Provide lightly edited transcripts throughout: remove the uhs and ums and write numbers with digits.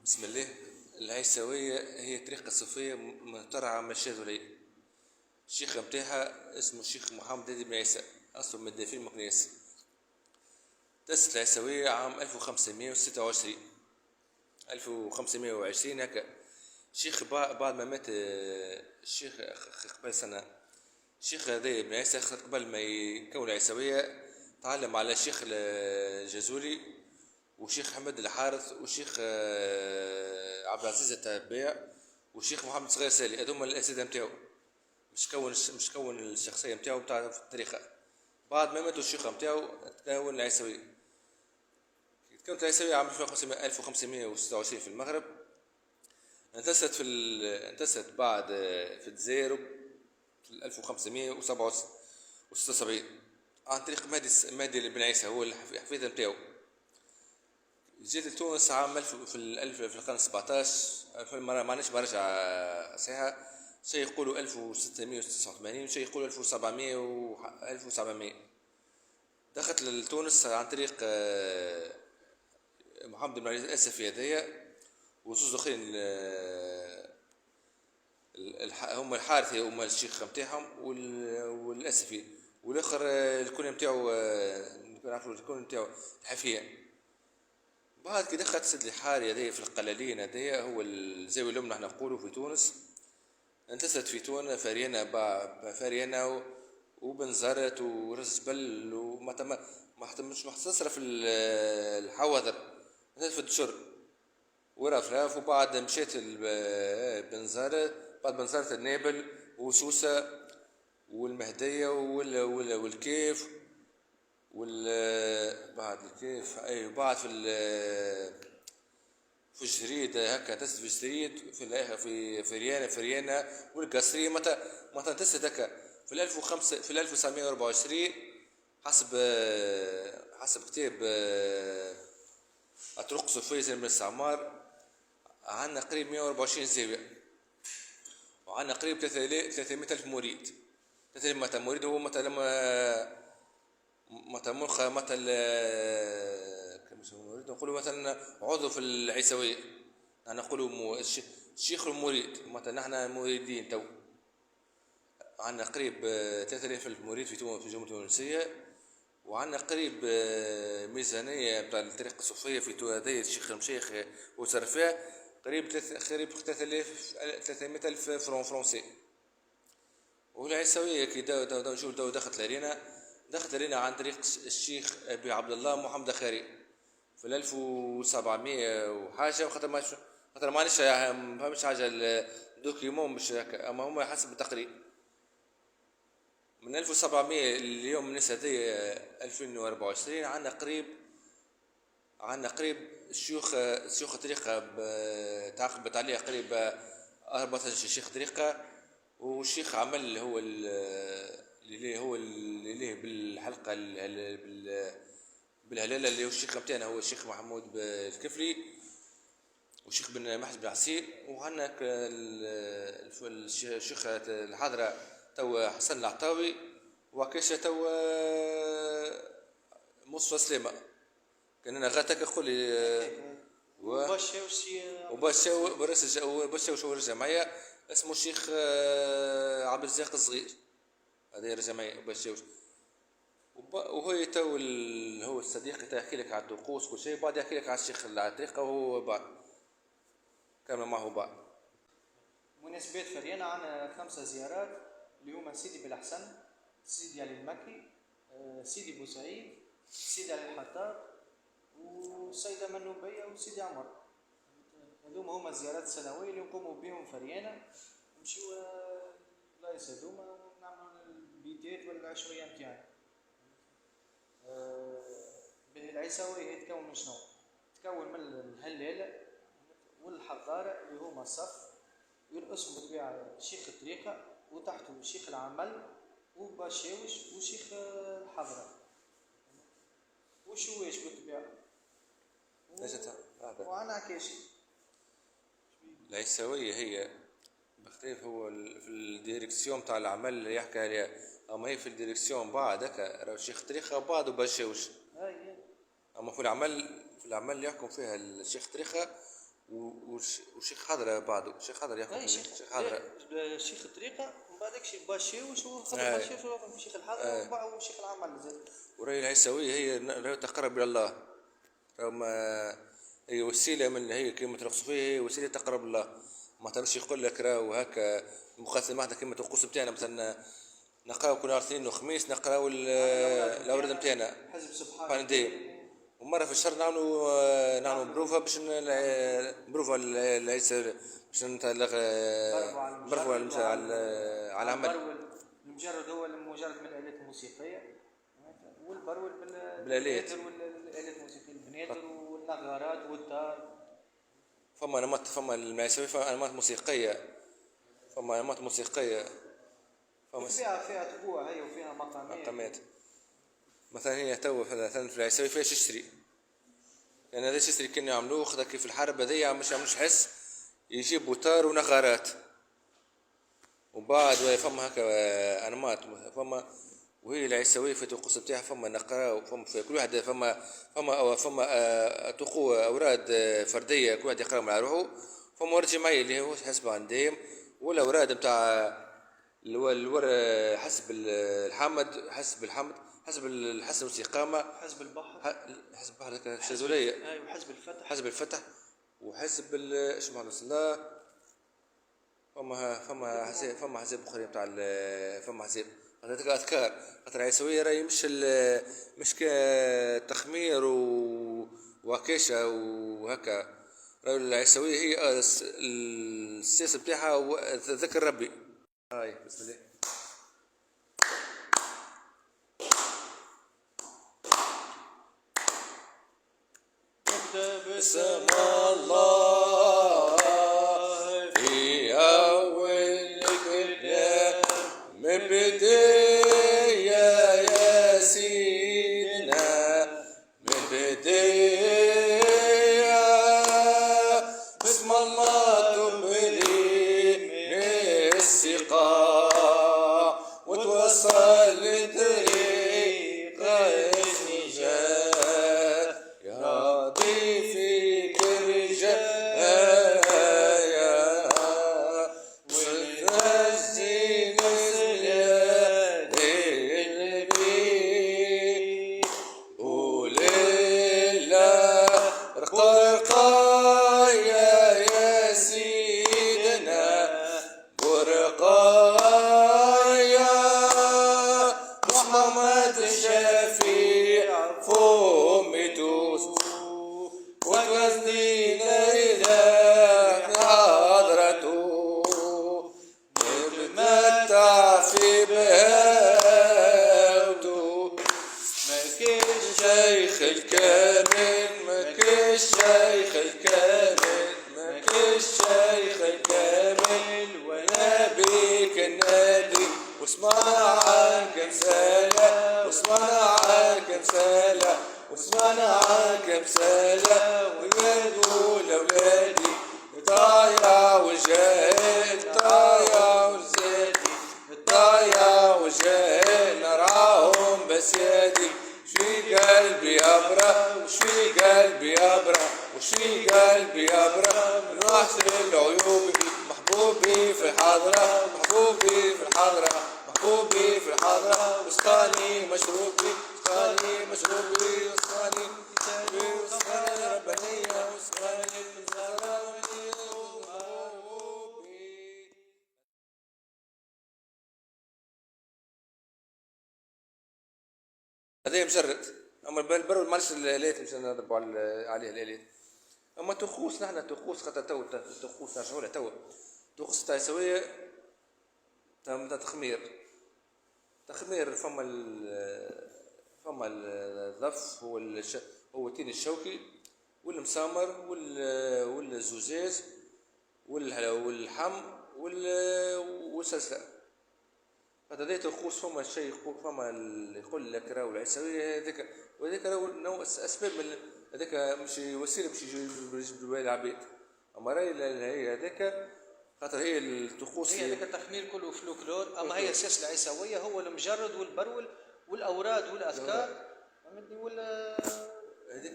بسم الله. العيسوية هي طريقة صوفية مخترعة من الشاذلي. الشيخ متاعها اسمه الشيخ محمد بن عيسى، أصله من الدافين مقناس. تأسست العيسوية عام 1526 1520 هكا. الشيخ بعد ما مات الشيخ قبل سنة. الشيخ هذا ابن عيسى قبل ما يكون العيسوية تعلم على الشيخ الجازولي وشيخ حمد الحارث وشيخ عبد العزيز التباع وشيخ محمد صغير سالي. هذوما الاساتذه نتاعو. مش كون الشخصيه نتاعو بتاع في الطريقه. بعد ما ماتوا الشيخ نتاعو تكون العيسويه. تكونت العيسويه عام 1526 في المغرب. انتست بعد في الجزائر في 1576 عن طريق مهدي بن عيسى، هو الحفيد نتاعو. جيت لتونس عام في القرن 17. مانيش برجع صحيحة. شيء يقولوا 1689 وشيء يقولوا 1700 و 1700. دخلت لتونس عن طريق محمد بن علي الاسفي هذايا وزوز اخرين. هم الحارثي هما الشيخ نتاعهم والاسفي، والاخر الكون نتاعو نعرفوا الكون نتاعو الحفيه. بعد كي دخلت سد الحاري هذايا في القلالين هذايا هو الزاوية اليوم نحن نقولوا في تونس. انتست في تونس فريانة وبنزرت ورزبل مش محتصرة في الحواضر. انتست في الدشر ورفراف. وبعد مشيت بنزرت، بعد بنزرت النابل وسوسة والمهدية والكيف بعد الكيف اي بعد في الجريد هكا تست في الجريد في الاخر في ريانا والقصرية متى تست هكا في 1005 في 1924 حسب كتاب الطرق الصوفية زي من الاستعمار. عندنا قريب 124 زاوية وعندنا قريب 300 ألف مريد. 300 مريد هو مثلا مثل نريد نقول مثلا عضو في العيسوية. نقولوا الشيخ المريد مثلا نحن مريدين تو. عندنا قريب 3000 مريد في الجمهورية التونسية. وعندنا قريب ميزانية بتاع الطريقة الصوفية في هذايا الشيخ المشيخ وصرفها قريب 300 ألف فرون فرنسي. والعيسوية كي دخلت لنا عن طريق الشيخ ابي عبد الله محمد خيري في 1700 وحاجه. خاطر مانيش ما فهمش حاجه الدوكيومون مش هكا، اما هما حسب التقريب من 1700 اليوم من هذه 2024 عندنا قريب شيوخ طريقه تعاقبت عليه قريب 14 شيخ طريقه. والشيخ عمل هو اللي بالحلقة بالهلالة اللي هو الشيخ متاعنا هو الشيخ محمود الكفري والشيخ بن محمد بن عسير. وهناك الشيخ الحضرة تو حسن العطاوي وكيش تو مصطفى سليمة. كان انا غاتك اقول لي وباشا وشو الجمعية اسمه الشيخ عبد الرزاق الصغير. هذا الجمعية باشا وهو تو هو الصديق يحكي لك على الطقوس كل شيء. بعد يحكي لك على الشيخ الطريقة وهو بعد كان معه بعد مناسبات فريانة. عنا 5 زيارات اللي هما سيدي بالحسن، سيدي علي المكي، سيدي بوسعيد، سيدي علي الحطاب، والسيدة منوبية وسيدي عمر. هذوما هما الزيارات السنوية اللي نقوموا بهم فريانة. نمشيو بلايص هذوما ونعملوا البيتات والعشوية متاعنا. العيسوية تكون من شنو؟ تكون من الهلالة والحضارة اللي هما الصف يرقصهم بالطبيعة شيخ الطريقة وتحته شيخ العمل وباشاوش وشيخ الحضرة وشواش بالطبيعة وعنا عكاشي. العيسوية هي بختلف هو في الديريكسيون تاع العمل اللي يحكي عليها. اما هي في الديريكسيون بعد هكا راهو شيخ طريقة بعد وباشاوش. اما في العمل اللي يحكم فيها الشيخ طريقة وشيخ حضرة بعده، شيخ حضرة ياخذ اي شيخ شيخ حضرة. شيخ الطريقه ومن بعد شيخ باشيوش وخدم آه. باشيوش وفي شيخ الحضره ومن بعد شيخ العمل زاد. وراي العيسوية هي راهي تقرب إلى الله، راهو ما هي وسيلة من هي كلمة الصوفية، هي وسيلة تقرب الله. ما تمشي يقول لك راهو هكا مقسم واحدة كلمة القوس بتاعنا مثلا نقراو كل اثنين وخميس نقراو الأوراد نتاعنا حزب سبحان فاندي، ومرة في الشهر نعملوا بروفا باش بروفا العيسى باش نبرفوا على العمل. المجرد هو مجرد من الآلات الموسيقية، والبرول بالآلات والآلات الموسيقية البنادر والنغارات والتار. فما نمط، فما المعيسوي فما أنماط موسيقية، فما أنماط موسيقية، فيها طبوع هي وفيها مقامات. مثلا هي تو مثلا في العيسوي فيها ششري، يعني هذا الششري كانوا يعملوه خذا كيف الحرب هذيا مش يعملوش حس، يجيبوا تار ونغارات وبعد فما هكا أنماط فما. وهي العيسوية في الطقوس بتاعها فما نقرا، فما في كل واحد فما أوراد فردية كل واحد يقرا مع روحه، فما ورد جمعية اللي هو حسب عندهم، والأوراد بتاع الور حسب الحمد، حسب الحمد، حسب الحسن والاستقامة، حزب البحر، حسب البحر ذاك الشاذولية، ايوه حزب الفتح، حسب الفتح، وحسب ايش معنى الصلاة. فما حزب اخرين بتاع فما حزب هذاك اذكار. خاطر العيسوية راهي مش كتخمير وكيشة وهكا، راهي العيسوية هي السياسة بتاعها ذكر ربي. هاي بسم الله. بسم الله في أول كلام بداية يا سيدنا، من بداية بسم الله تملي من السقاء وتوصل لطريق النجاة يا ضيفي كرجايا والنجي نزل النبي وليلة رقايا يا سيدنا ورقايا محمد شفيع فومتوس وتوزنينا إلى حضرته نتمتع في بهاوته. مكش شيخ الكامل، مكش شيخ الكامل، مكش شيخ الكامل ونبيك النادي واسمعنا عنك مسالة، واسمعنا عنك مسالة، واسمعنا عنك مسالة ويقول أولادي ضايع وجاهل، ضايع وجاهل، ضايع وجاهل نرعاهم بس يدي. شفي قلبي أبرة، وشفي قلبي أبرة، وشفي قلبي أبرة من وحش العيوب. محبوبي في الحضرة، محبوبي في الحضرة، محبوبي في الحضرة وسقاني مشروبي، وسقاني مشروبي، وسقاني وسقاني ربانية، وسقاني من زرابي ومحبوبي. هذا مجرد، اما البرو معلش الالات مش نضربوا عليه الالات. اما طقوس نحن طقوس خاطر تو طقوس نرجعوا لها تو طقوس تاع سويه تاع تخمير فما الضف هو التين الشوكي والمسامر والزجاج والحم والسلسله. هذا ذي طقوس. فما الشيء فما اللي يقول لك راهو العيسوية هذاك، وهذاك راهو نوع اسباب من هذاك مش وسيله باش يجيب العباد. اما راهي هي هذاك خاطر هي الطقوس هي هذاك التخمير كله فلوكلور، اما هي السياسه العيسويه هو المجرد والبرول والاوراد والاذكار فهمتني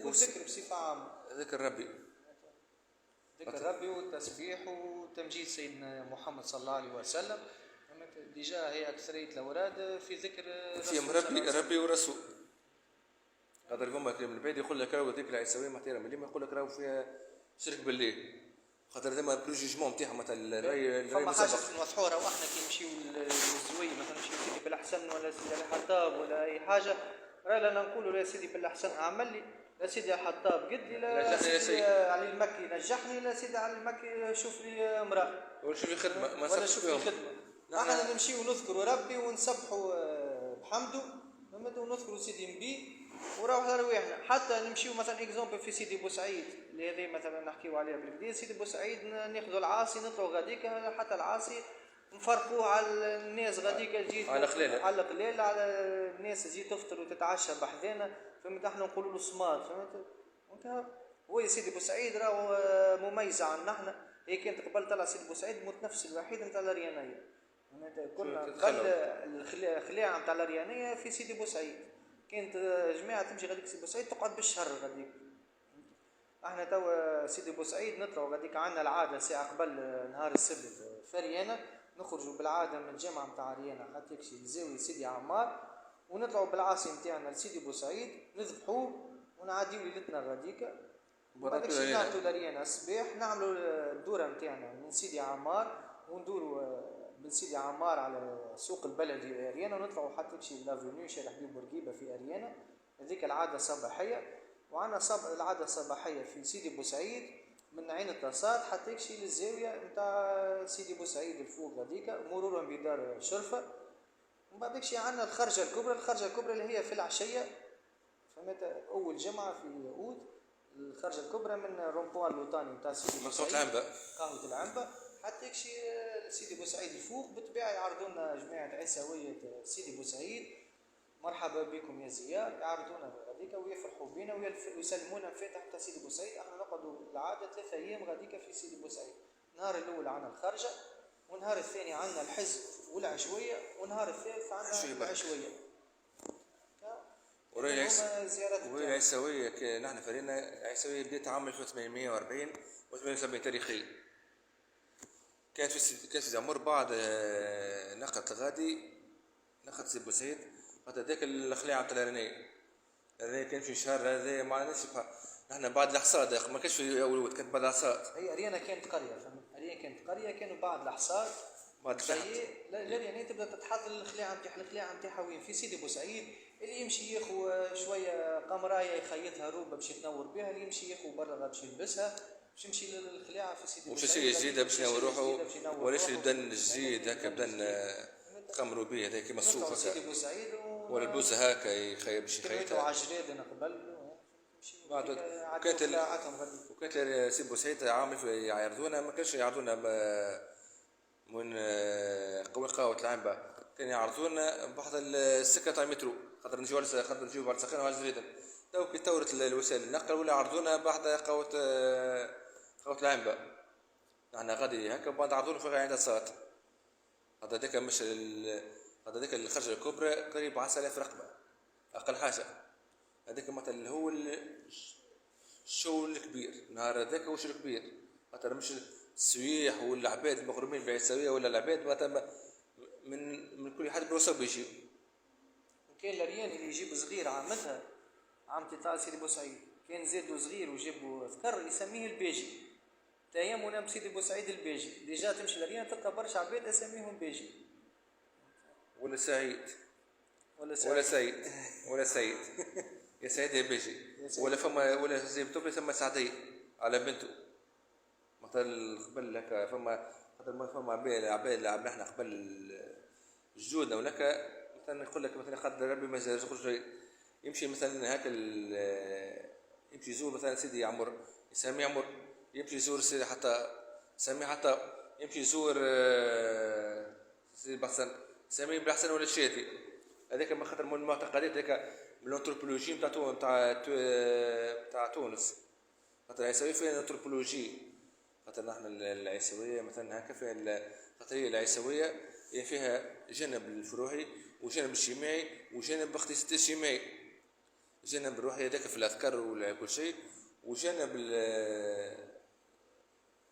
والذكر بصفه عامه. ذكر ربي. ذكر ربي والتسبيح وتمجيد سيدنا محمد صلى الله عليه وسلم. ديجا هي أكثرية الأوراد في ذكر فيهم ربي ورسول. قدر فما كلام البعيد يقول لك راهو ذيك العيسوية محترمة، اللي ما يقول لك راهو فيها شرك بالله، خاطر ديما بلوجيجمون نتاعها مثلا فما حاجة نوضحوها. راهو احنا كي نمشيو للزوي مثلا نمشيو سيدي بالحسن ولا سيدي الحطاب ولا أي حاجة، رانا نقولوا لا سيدي بالحسن أعمل لي، لا سيدي الحطاب قد لي، لا سيدي علي المكي نجحني، لا سيدي علي المكي شوف لي امرأة ولا شوف لي خدمة، ما ولا شوف لي خدمة. احنا نمشيو نذكروا ربي ونسبحوا بحمده ونذكروا سيدي نبي وراو رواحنا. حتى نمشيو مثلا اكزومبل في سيدي بوسعيد اللي هذه مثلا نحكيو عليها بالكدا، سيدي بوسعيد ناخذوا العاصي نطلعوا غاديك، حتى العاصي نفرقوه على الناس غاديك تجي على القليل على الناس تجي تفطر وتتعشى بحذانا، فهمت؟ احنا نقولوا له صماد، فهمت؟ هو يا سيدي بوسعيد راهو مميزه عنا احنا، هي كانت قبل طلع سيدي بوسعيد متنفس الوحيد نتاع الريانيه، كنا قبل الخلاعه نتاع الريانيه في سيدي بوسعيد، كانت جماعه تمشي غاديك سيدي بوسعيد تقعد بالشهر غاديك. احنا توا سيدي بوسعيد نطلعوا غاديك عندنا العاده ساعه قبل نهار السبت في ريانه، نخرجوا بالعاده من الجامعه نتاع ريانه حتى يكشي لزاويه سيدي عمار، ونطلعوا بالعاصي نتاعنا لسيدي بوسعيد نذبحوه ونعديو ليلتنا غاديك، وبعدك شي نعطوا لريانه الصباح نعملوا الدوره نتاعنا من سيدي عمار وندوروا من سيدي عمار على سوق البلدي اريانا ونطلعوا حتى يمشي لافونيو شارع حبيب بورقيبه في اريانا. هذيك العاده صباحيه. وعندنا العاده الصباحيه في سيدي بوسعيد من عين التصاد حتى يمشي للزاويه نتاع سيدي بوسعيد الفوق هذيك مرورا بدار شرفه. ومن بعد شي عندنا الخرجه الكبرى اللي هي في العشيه، فهمت؟ اول جمعه في يهود الخرجه الكبرى من رومبوان الوطني نتاع سيدي بوسعيد قهوه العنبه حتى يكشي سيدي بوسعيد الفوق. بالطبيعه يعرضوا لنا جماعه عيساويه سيدي بوسعيد مرحبا بكم يا زيار، يعرضونا غاديك ويفرحوا بينا ويسلمونا مفاتح تاع سيدي بوسعيد. احنا نقعدوا العاده 3 ايام غاديك في سيدي بوسعيد، النهار الاول عندنا الخرجه، والنهار الثاني عندنا الحزب والعشويه، والنهار الثالث عندنا العشويه. وهي العيساوية نحن فرينا العيساوية بدأت عام 1840 و78 تاريخية. كانت في عمر بعد نقد غادي نقد سيدي بوسعيد بعد ذاك الخلاعة نتاع الرنية كان في شهر هذا ما عرفناش نحن بعد الحصاد ما كانش في أول كانت بعد الحصاد. هي أريانا كانت قرية، فهمت؟ أريانا كانت قرية كانوا بعد الحصاد بعد الأريانا تبدأ تتحضر الخلاعة نتاعها وين في سيدي بوسعيد. اللي يمشي ياخو شوية قمراية يخيطها روبة باش يتنور بها، اللي يمشي ياخو برا باش يلبسها باش يمشي للخلاعة في سيدي بوسعيد. وش جديدة باش نروحوا ولا شي بدن جديد هكا بدن تخمروا به هذاك كيما الصوف هكا سيدي بوسعيد ولا البوسة هكا يخيب باش يخيطها عجراد أنا قبل بعد. وكانت سيدي بوسعيد عامل يعرضونا ما كانش يعرضونا من قوي قهوة العنبة، كان يعرضونا بحث السكة تاع المترو خاطر نجيو بعد سخانة وعلى زريدة. تو كي تورت الوسائل النقل ولا يعرضونا بحث قهوة العنبة نحن غادي هكا بعد عرضونا في عند الصات. هذا ذاك مش هذا ذاك الخرجة الكبرى قريب 10,000 رقبة أقل حاجة. هذاك مثلا هو الشو الكبير نهار هذاك هو الشو الكبير، خاطر مش السويح والعباد المغرمين بعيساوية ولا العباد مثلا من كل حد بوصل بيجي. كان الريان اللي يجيب صغير عامتها عام تاع سيدي بوسعيد كان زادوا صغير وجابوا ذكر يسميه الباجي. تيامنا بسيدي بوسعيد الباجي ديجا تمشي للريان تلقى برشا عباد اسميهم باجي ولا سعيد يا سعيد يا باجي ولا فما ولا زي بتوفي يسمى سعدي على بنته مثلا قبل لك فما عباد احنا قبل الجودة ولك مثلا يقول لك مثلا قدر ربي ما يخرج يمشي مثلا هكا يمشي يزور مثلا سيدي عمر يسمي عمر، يمشي يزور سيدي حتى سمي حتى يمشي يزور سيدي بحسن سمي بحسن ولا الشاتي. هذاك ما خاطر من المعتقدات هذاك من الانثروبولوجي تاع تونس، خاطر العيساوية فيها الانثروبولوجي، خاطر نحن العيساوية مثلا هكا فيها خاطر هي العيساوية هي فيها جانب الفروعي وجانب الاجتماعي وجانب الاجتماعي، جانب الروحي هذاك في الأذكار وكل شيء، وجانب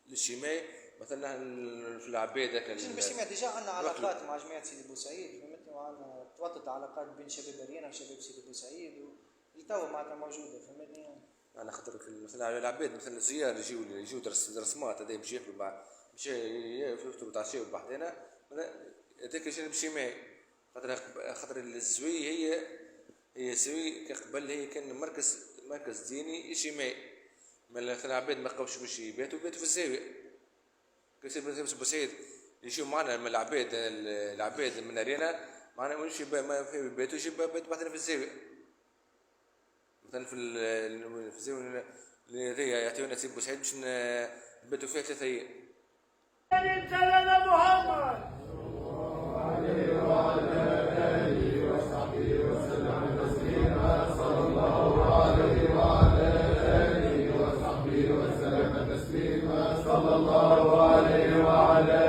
الاجتماعي مثلا في العباد هكا باش ديجا عندنا علاقات مع جمعيه سيدي بوسعيد فهمتني، وعندنا توطد علاقات بين شباب ريانا وشباب سيدي بوسعيد والتوا معناتها موجوده فهمتني. انا خاطر مثلا على العباد مثلا الزيار يجيو رسمات هذا باش ياكلوا مع باش يفطروا تعشيوا بحدنا هذاك الجانب الاجتماعي. خاطر الزوي هي الزوي كقبل هي كان مركز ديني اجتماعي. مثلا العباد ما لقاوش باش يباتوا في الزاويه. كيصير بوسعيد يجيو معنا من العباد من رينا معنا مش ما في بيتو يجيب بيت بعدين في الزاويه. مثلا في الزاويه اللي يعطيونا سيد بوسعيد باش نباتوا فيها 3 أيام. سيدنا محمد عليه وعلى آله وصحبه وسلم تسليما صلى الله عليه وعلى آله وصحبه وسلم تسليما صلى الله عليه وعلى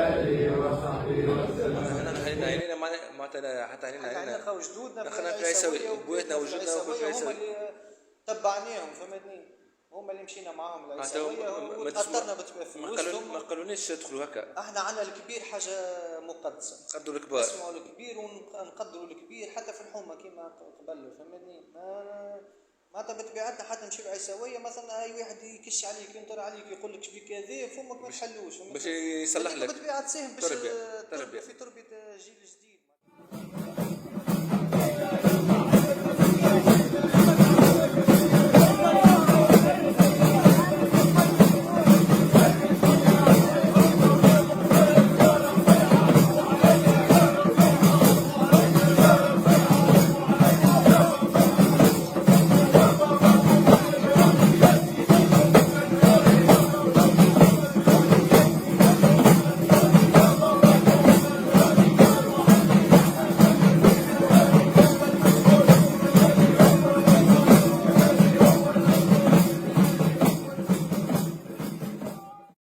آله وصحبه وسلم. علينا معناتها حتى علينا خو جدودنا في العيسوية بويتنا وجدنا هما اللي تبعناهم فهمتني، هما اللي مشينا معاهم العيسوية وتأثرنا بفلوسهم. ما قالونيش تدخلوا هكا. احنا عندنا الكبير حاجة مقدسة، نقدروا الكبار، نسمعوا الكبير ونقدروا الكبير حتى في الحومة كيما قبل فهمتني. معناتها بطبيعتنا حتى نمشيو العيسوية مثلا اي واحد يكش عليك ينطر عليك يقول لك شبيك كذا فمك ما تحلوش باش يصلح لك بطبيعة تساهم باش تربية في تربية جيل جديد.